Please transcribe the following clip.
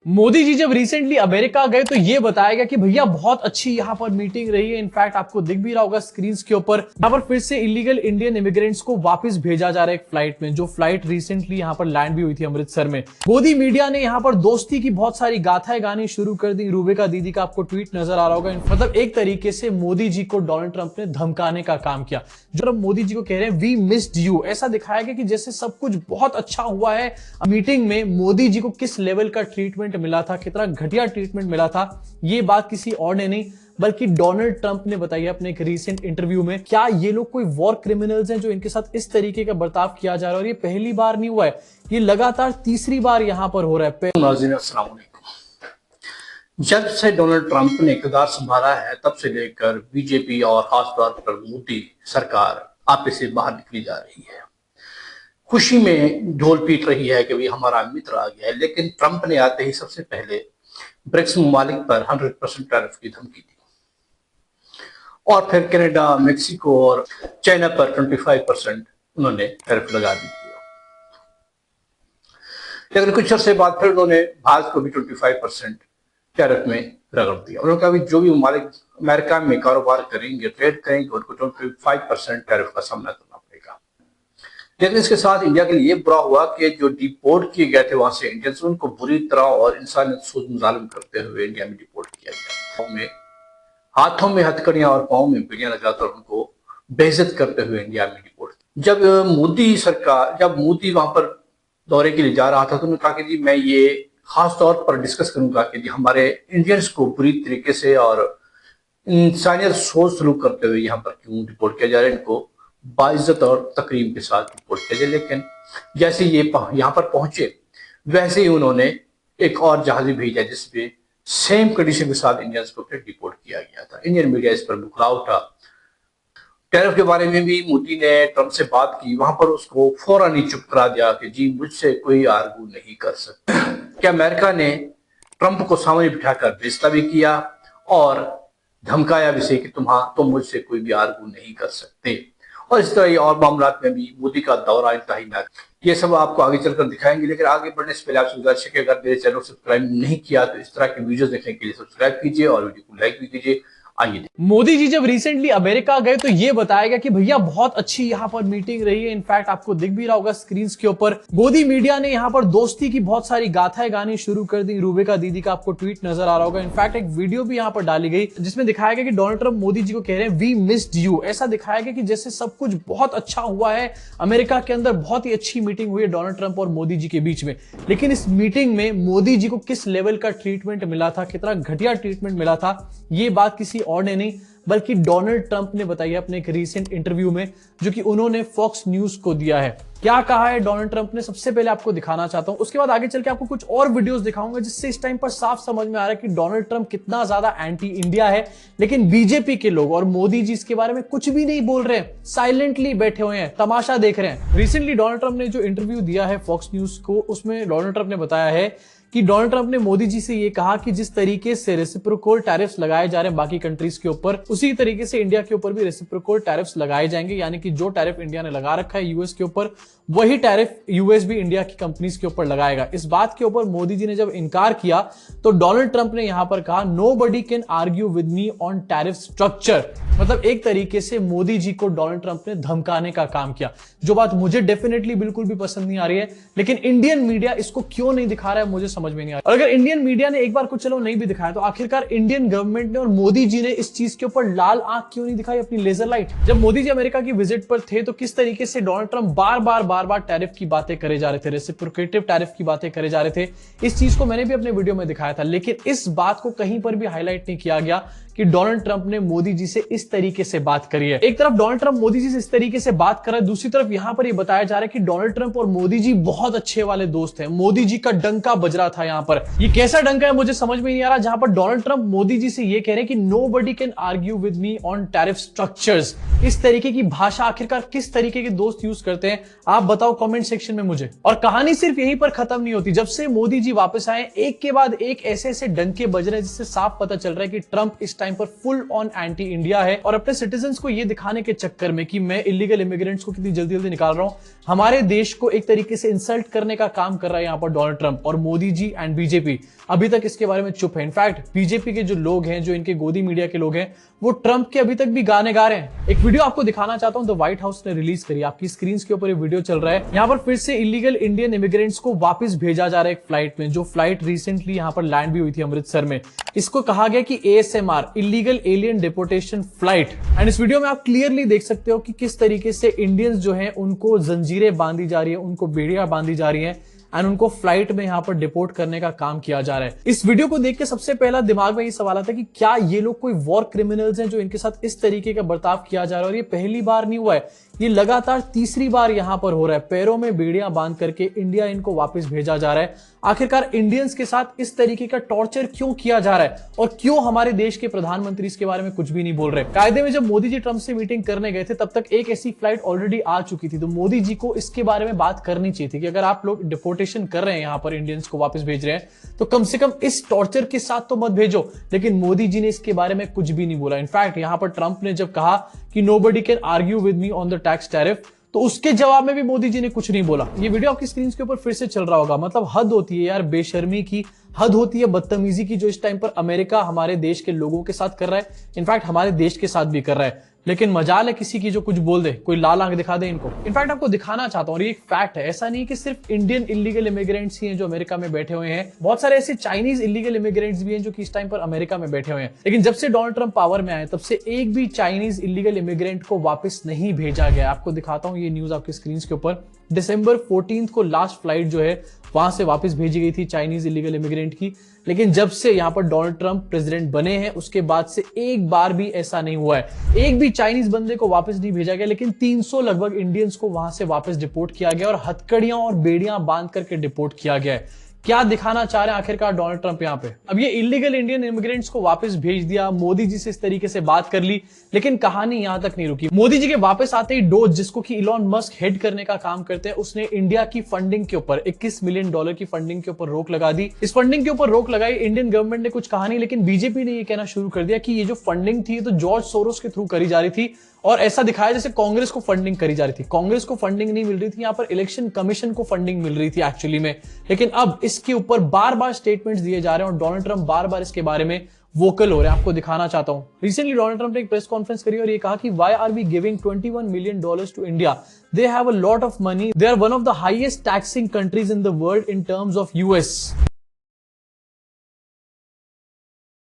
मोदी जी जब recently America गए तो ये बताया गया कि भैया बहुत अच्छी यहाँ पर मीटिंग रही है। इनफैक्ट आपको दिख भी रहा होगा स्क्रीन के ऊपर, यहाँ पर फिर से इलीगल इंडियन इमिग्रेंट्स को वापस भेजा जा रहा है एक फ्लाइट में, जो फ्लाइट रिसेंटली यहाँ पर लैंड भी हुई थी अमृतसर में। मोदी मीडिया ने यहाँ पर दोस्ती की बहुत सारी गाथाएं गानी शुरू कर दी। रूबिका दीदी का आपको ट्वीट नजर आ रहा होगा। मतलब एक तरीके से मोदी जी को डोनाल्ड ट्रंप ने धमकाने का काम किया। जो मोदी जी को कह रहे हैं वी मिस्ड यू, ऐसा दिखाया गया कि जैसे सब कुछ बहुत अच्छा हुआ है। मीटिंग में मोदी जी को किस लेवल का ट्रीटमेंट मिला था, कितना घटिया ट्रीटमेंट मिला था, ये बात किसी और ने नहीं बल्कि डोनाल्ड ट्रंप ने बताई है अपने एक रीसेंट इंटरव्यू में। क्या ये लोग कोई वॉर क्रिमिनल्स हैं जो इनके साथ इस तरीके का बर्ताव किया जा रहा है? और ये पहली बार नहीं हुआ है, ये लगातार तीसरी बार यहां पर हो रहा है। जब से डोनाल्ड ट्रंप ने इक़्तिदार संभाला है तब से लेकर बीजेपी और खासतौर पर मोदी सरकार आपे से बाहर निकली जा रही है। खुशी में ढोल पीट रही है कि भाई हमारा मित्र आ गया है, लेकिन ट्रंप ने आते ही सबसे पहले ब्रिक्स ममालिक पर 100% टैरिफ की धमकी दी और फिर कनाडा, मेक्सिको और चाइना पर 25% उन्होंने टैरिफ लगा दी थी। लेकिन कुछ अर्से बाद फिर उन्होंने भारत को भी 25% टैरिफ में रगड़ दिया। उन्होंने कहा जो भी ममालिक अमेरिका में कारोबार करेंगे, ट्रेड करेंगे, उनको 25% टैरिफ का सामना करना पड़ेगा। लेकिन इसके साथ इंडिया के लिए बुरा हुआ कि जो डिपोर्ट किए गए थे वहां से इंडियंस, उनको बुरी तरह और इंसानियत सूद मुजालिम करते हुए इंडिया में डिपोर्ट किया गया। हाथों में हथकड़ियां और पाँव में बेड़ियां लगाकर उनको बेइज्जत करते हुए इंडिया में डिपोर्ट। जब मोदी वहां पर दौरे के लिए जा रहा था तो उन्होंने कहा कि जी मैं ये खास तौर पर डिस्कस करूंगा कि जी हमारे इंडियंस को बुरी तरीके से और इंसानियत सोच सलूक करते हुए यहाँ पर क्यों डिपोर्ट किया जा रहा है, इनको बाइज्जत और तकरीम के साथ डिपोर्ट किया जाए। लेकिन जैसे ये यहाँ पर पहुंचे वैसे ही उन्होंने एक और जहाज भेजा जिसमें सेम कंडीशन के साथ इंडियंस को फिर डिपोर्ट किया गया था। इंडियन मीडिया इस पर मुखरा उठा। टैरिफ के बारे में भी मोदी ने ट्रंप से बात की, वहां पर उसको फौरन ही चुप करा दिया कि जी मुझसे कोई आर्गू नहीं कर सकता। क्या अमेरिका ने ट्रंप को सामने बिठाकर बेइज्जती भी किया और धमकाया भी से कि तुम मुझसे कोई भी आर्गू नहीं कर सकते। और इस तरह और मामला में भी मोदी का दौरा इंतहाई ना, ये सब आपको आगे चलकर दिखाएंगे। लेकिन आगे बढ़ने से पहले आपसे गुजारिश है कि अगर मेरे चैनल को सब्सक्राइब नहीं किया तो इस तरह के वीडियोस देखने के लिए सब्सक्राइब कीजिए और वीडियो को लाइक भी कीजिए। मोदी जी जब रिसेंटली अमेरिका गए तो ये बताया गया कि भैया बहुत अच्छी यहाँ पर मीटिंग रही है। इनफैक्ट आपको दिख भी रहा होगा स्क्रीन के ऊपर, मोदी मीडिया ने यहाँ पर दोस्ती की बहुत सारी गाथाएं गानी शुरू कर दी। रूबिका दीदी का आपको ट्वीट नजर आ रहा होगा। इनफैक्ट एक वीडियो भी यहाँ पर डाली गई जिसमें दिखाया गया कि डोनाल्ड ट्रंप मोदी जी को कह रहे हैं वी मिस्ड यू। ऐसा दिखाया गया कि जैसे सब कुछ बहुत अच्छा हुआ है, अमेरिका के अंदर बहुत ही अच्छी मीटिंग हुई है डोनाल्ड ट्रंप और मोदी जी के बीच में। लेकिन इस मीटिंग में मोदी जी को किस लेवल का ट्रीटमेंट मिला था, कितना घटिया ट्रीटमेंट मिला था, ये बात किसी और ने नहीं बल्कि डोनाल्ड ट्रंप ने बताई है अपने एक रीसेंट इंटरव्यू में, जो कि उन्होंने फॉक्स न्यूज को दिया है। क्या कहा है डोनाल्ड ट्रंप ने, सबसे पहले आपको दिखाना चाहता हूं, उसके बाद आगे चल के आपको कुछ और वीडियोस दिखाऊंगा जिससे इस टाइम पर साफ समझ में आ रहा है कि डोनाल्ड ट्रंप कितना ज्यादा एंटी इंडिया है। लेकिन बीजेपी के लोग और मोदी जी इसके बारे में कुछ भी नहीं बोल रहे हैं, साइलेंटली बैठे हुए हैं, तमाशा देख रहे हैं। रिसेंटली डोनाल्ड ट्रंप ने जो इंटरव्यू दिया है फॉक्स न्यूज को, उसमें डोनाल्ड ट्रंप ने बताया है कि डोनाल्ड ट्रंप ने मोदी जी से ये कहा कि जिस तरीके से रेसिप्रोकल टैरिफ्स लगाए जा रहे हैं बाकी कंट्रीज के ऊपर, उसी तरीके से इंडिया के ऊपर भी रेसिप्रोकल टैरिफ्स लगाए जाएंगे। यानी कि जो टैरिफ इंडिया ने लगा रखा है यूएस के ऊपर, वही टैरिफ यूएस भी इंडिया की कंपनीज के ऊपर लगाएगा। इस बात के ऊपर मोदी जी ने जब इनकार किया तो डोनाल्ड ट्रंप ने यहां पर कहा nobody can argue with me on tariff structure. मतलब एक तरीके से मोदी जी को डोनाल्ड ट्रंप ने धमकाने का काम किया, जो बात मुझे डेफिनेटली बिल्कुल भी पसंद नहीं आ रही है। लेकिन इंडियन मीडिया इसको क्यों नहीं दिखा रहा है मुझे समझ में नहीं आ रहा। और अगर इंडियन मीडिया ने एक बार कुछ चलो नहीं भी दिखाया तो आखिरकार इंडियन गवर्नमेंट ने और मोदी जी ने इस चीज के ऊपर लाल आंख क्यों नहीं दिखाई, अपनी लेजर लाइट। जब मोदी जी अमेरिका की विजिट पर थे तो किस तरीके से डोनाल्ड ट्रंप बार बार टैरिफ की बातें करे जा रहे थे, रेसिप्रोकेटिव टैरिफ की बातें करे जा रहे थे। इस चीज को मैंने भी अपने वीडियो में दिखाया था, लेकिन इस बात को कहीं पर भी हाईलाइट नहीं किया गया कि डोनाल्ड ट्रंप ने मोदी जी से इस तरीके से बात करी है। एक तरफ डोनाल्ड ट्रंप मोदी जी से इस तरीके से बात कर रहा है, दूसरी तरफ यहां पर यह बताया जा रहा है कि डोनाल्ड ट्रंप और मोदी जी बहुत अच्छे वाले दोस्त हैं। मोदी जी का डंका बज रहा था यहां पर। ये कैसा डंका है मुझे समझ में नहीं आ रहा, जहां पर डोनाल्ड ट्रंप मोदी जी से ये कह रहे हैं कि nobody can argue with me on tariff structures. इस तरीके की भाषा आखिरकार किस तरीके के दोस्त यूज करते हैं, आप बताओ कमेंट सेक्शन में मुझे। और कहानी सिर्फ यहीं पर खत्म नहीं होती। जब से मोदी जी वापस आए एक के बाद एक ऐसे ऐसे डंके बज रहे हैं जिससे साफ पता चल रहा है कि ट्रंप इस टाइम टाइम पर फुल ऑन एंटी इंडिया है और अपने सिटीजन्स को ये दिखाने के चक्कर में कि मैं इलीगल इमिग्रेंट्स को कितनी जल्दी जल्दी निकाल रहा हूं, हमारे देश को एक तरीके से इंसल्ट करने का काम कर रहा है यहाँ पर डोनाल्ड ट्रंप। और मोदी जी एंड बीजेपी अभी तक इसके बारे में चुप है। इनफैक्ट बीजेपी के जो लोग हैं, जो इनके गोदी मीडिया के लोग हैं, वो ट्रंप के अभी तक भी गाने गा रहे हैं। एक वीडियो आपको दिखाना चाहता हूं, द व्हाइट हाउस ने रिलीज करी, आपकी स्क्रीन के ऊपर ये वीडियो चल रहा है। यहाँ पर फिर से इलीगल इंडियन इमिग्रेंट्स को वापस भेजा जा रहा है एक फ्लाइट में, जो फ्लाइट रिसेंटली यहाँ पर लैंड भी हुई थी अमृतसर में। इसको कहा गया कि ASMR, illegal alien deportation flight. And इस वीडियो में आप क्लियरली देख सकते हो कि किस तरीके से इंडियंस जो हैं उनको जंजीरें बांधी जा रही है, उनको बेड़ियां बांधी जा रही हैं एंड उनको फ्लाइट में यहां पर डिपोर्ट करने का काम किया जा रहा है। इस वीडियो को देख के सबसे पहला दिमाग में ये सवाल आता है कि क्या ये लोग कोई वॉर क्रिमिनल्स हैं जो इनके साथ इस तरीके का बर्ताव किया जा रहा है। और ये पहली बार नहीं हुआ है, ये लगातार तीसरी बार यहां पर हो रहा है। पैरों में बेड़ियां बांध करके इंडिया इनको वापस भेजा जा रहा है। आखिरकार इंडियंस के साथ इस तरीके का टॉर्चर क्यों किया जा रहा है और क्यों हमारे देश के प्रधानमंत्री इसके बारे में कुछ भी नहीं बोल रहे। कायदे में जब मोदी जी ट्रंप से मीटिंग करने गए थे तब तक एक ऐसी फ्लाइट ऑलरेडी आ चुकी थी, तो मोदी जी को इसके बारे में बात करनी चाहिए थी कि अगर आप लोग डिपोर्टेशन कर रहे हैं, यहाँ पर इंडियंस को वापस भेज रहे हैं, तो कम से कम इस टॉर्चर के साथ तो मत भेजो। लेकिन मोदी जी ने इसके बारे में कुछ भी नहीं बोला। इनफैक्ट यहाँ पर ट्रंप ने जब कहा कि nobody can argue with me on the tax tariff, तो उसके जवाब में भी मोदी जी ने कुछ नहीं बोला। ये वीडियो आपकी स्क्रीन के ऊपर फिर से चल रहा होगा। मतलब हद होती है यार बेशर्मी की, हद होती है बदतमीजी की, जो इस टाइम पर अमेरिका हमारे देश के लोगों के साथ कर रहा है, इनफैक्ट हमारे देश के साथ भी कर रहा है। लेकिन मजाल है किसी की जो कुछ बोल दे, कोई लाल आंख दिखा दे इनको। इनफैक्ट आपको दिखाना चाहता हूं, और ये एक फैक्ट है, ऐसा नहीं कि सिर्फ इंडियन इलीगल इमिग्रेंट्स ही हैं जो अमेरिका में बैठे हुए हैं, बहुत सारे ऐसे चाइनीज इलीगल इमिग्रेंट्स भी हैं जो कि इस टाइम पर अमेरिका में बैठे हुए हैं। लेकिन जब से डोनाल्ड ट्रंप पावर में आए तब से एक भी चाइनीज इलीगल इमिग्रेंट को वापस नहीं भेजा गया। आपको दिखाता हूं ये न्यूज आपकी स्क्रीन के ऊपर। दिसंबर 14 को लास्ट फ्लाइट जो है वहां से वापस भेजी गई थी चाइनीज इलीगल इमिग्रेंट की। लेकिन जब से यहां पर डोनाल्ड ट्रंप प्रेसिडेंट बने हैं उसके बाद से एक बार भी ऐसा नहीं हुआ है, एक भी चाइनीज बंदे को वापस नहीं भेजा गया। लेकिन 300 लगभग इंडियंस को वहां से वापस डिपोर्ट किया गया और हथकड़ियां और बेड़ियां बांध करके डिपोर्ट किया गया है। क्या दिखाना चाह रहे हैं आखिरकार डोनाल्ड ट्रंप यहाँ पे। अब ये इलीगल इंडियन इमिग्रेंट्स को वापस भेज दिया, मोदी जी से इस तरीके से बात कर ली, लेकिन कहानी यहां तक नहीं रुकी। मोदी जी के वापस आते ही डोज, जिसको कि इलॉन मस्क हेड करने का काम करते हैं, उसने इंडिया की फंडिंग के ऊपर $21 मिलियन की फंडिंग के ऊपर रोक लगा दी। इस फंडिंग के ऊपर रोक लगाई, इंडियन गवर्नमेंट ने कुछ कहा नहीं, लेकिन बीजेपी ने ये कहना शुरू कर दिया कि ये जो फंडिंग थी तो जॉर्ज सोरोस के थ्रू करी जा रही थी और ऐसा दिखाया जैसे कांग्रेस को फंडिंग करी जा रही थी। कांग्रेस को फंडिंग नहीं मिल रही थी, यहाँ पर इलेक्शन कमीशन को फंडिंग मिल रही थी एक्चुअली में। लेकिन अब इसके ऊपर बार बार स्टेटमेंट्स दिए जा रहे हैं और डोनाल्ड ट्रंप बार बार इसके बारे में वोकल हो रहे हैं। आपको दिखाना चाहता हूं, रिसेंटली डोनाल्ड ट्रंप ने एक प्रेस कॉन्फ्रेंस करी और ये कहा कि why are we giving $21 million to India, they have a lot of money, they are one of the highest taxing countries in the world in terms of US।